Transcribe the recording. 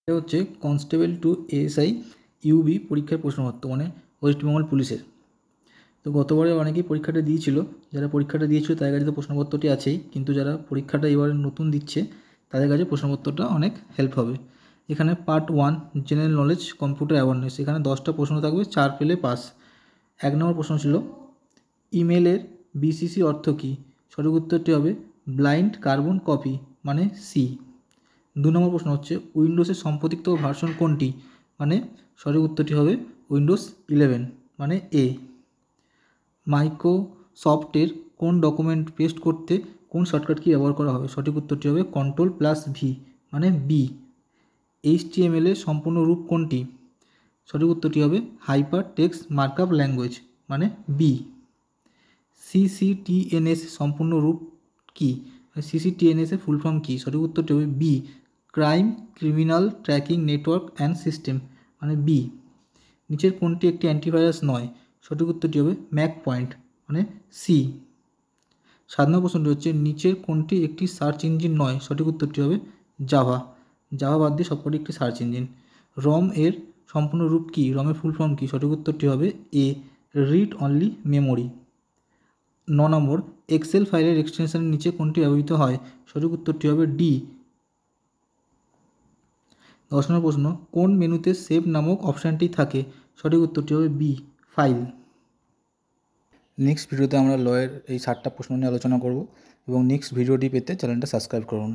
এটা হচ্ছে constable two ASI UV পরীক্ষার প্রশ্নপত্র, মানে ওয়েস্ট বেঙ্গল পুলিশের। তো গতবারে অনেকেই পরীক্ষাটা দিয়েছিল, যারা পরীক্ষাটা দিয়েছিল তাদের কাছে তো প্রশ্নপত্রটি আছেই, কিন্তু যারা পরীক্ষাটা এবারে নতুন দিচ্ছে তাদের কাছে প্রশ্নপত্রটা অনেক হেল্প হবে। এখানে part 1 general knowledge computer awareness, এখানে 10টা প্রশ্ন থাকবে, 4 পেলে পাস। 1 নম্বর প্রশ্ন ছিল ইমেলের বিসিসি অর্থ কী? সঠিক উত্তরটি হবে ব্লাইন্ড কার্বন কপি, মানে সি। 2 নম্বর প্রশ্ন হচ্ছে উইন্ডোজের সম্পাদিত ভার্সন কোনটি? মানে সঠিক উত্তরটি হবে উইন্ডোজ 11, মানে এ। মাইক্রোসফটের কোন ডকুমেন্ট পেস্ট করতে কোন শর্টকাট কি ব্যবহার করা হবে? সঠিক উত্তরটি হবে Ctrl+V, মানে বি। HTML এর সম্পূর্ণ রূপ কোনটি? সঠিক উত্তরটি হবে হাইপার টেক্সট মার্কআপ ল্যাঙ্গুয়েজ, মানে বি। CCTNS সম্পূর্ণ রূপ কী? CCTNS এর ফুল ফর্ম কী? সঠিক উত্তরটি হবে B, crime criminal tracking network and system, মানে বি। নিচের কোনটি একটি অ্যান্টিভাইরাস নয়? সঠিক উত্তরটি হবে ম্যাক পয়েন্ট, মানে সি। 7 নম্বর প্রশ্নটি হচ্ছে নিচের কোনটি একটি সার্চ ইঞ্জিন নয়? সঠিক উত্তরটি হবে জাভা। জাভা বাদ দিয়ে সবকটি একটি সার্চ ইঞ্জিন। রম এর সম্পূর্ণ রূপ কী? রমের ফুল ফর্ম কী? সঠিক উত্তরটি হবে এ, রিড অনলি মেমোরি। 9 নম্বর এক্সেল ফাইলের এক্সটেনশনের নিচে কোনটি ব্যবহৃত হয়? সঠিক উত্তরটি হবে ডি। 10 নম্বর প্রশ্ন কোন মেনুতে সেভ নামক অপশানটি থাকে? সঠিক উত্তরটি হবে বি, ফাইল। নেক্সট ভিডিওতে আমরা লয়ের এই 7টা প্রশ্ন নিয়ে আলোচনা করব এবং নেক্সট ভিডিওটি পেতে চ্যানেলটা সাবস্ক্রাইব করুন।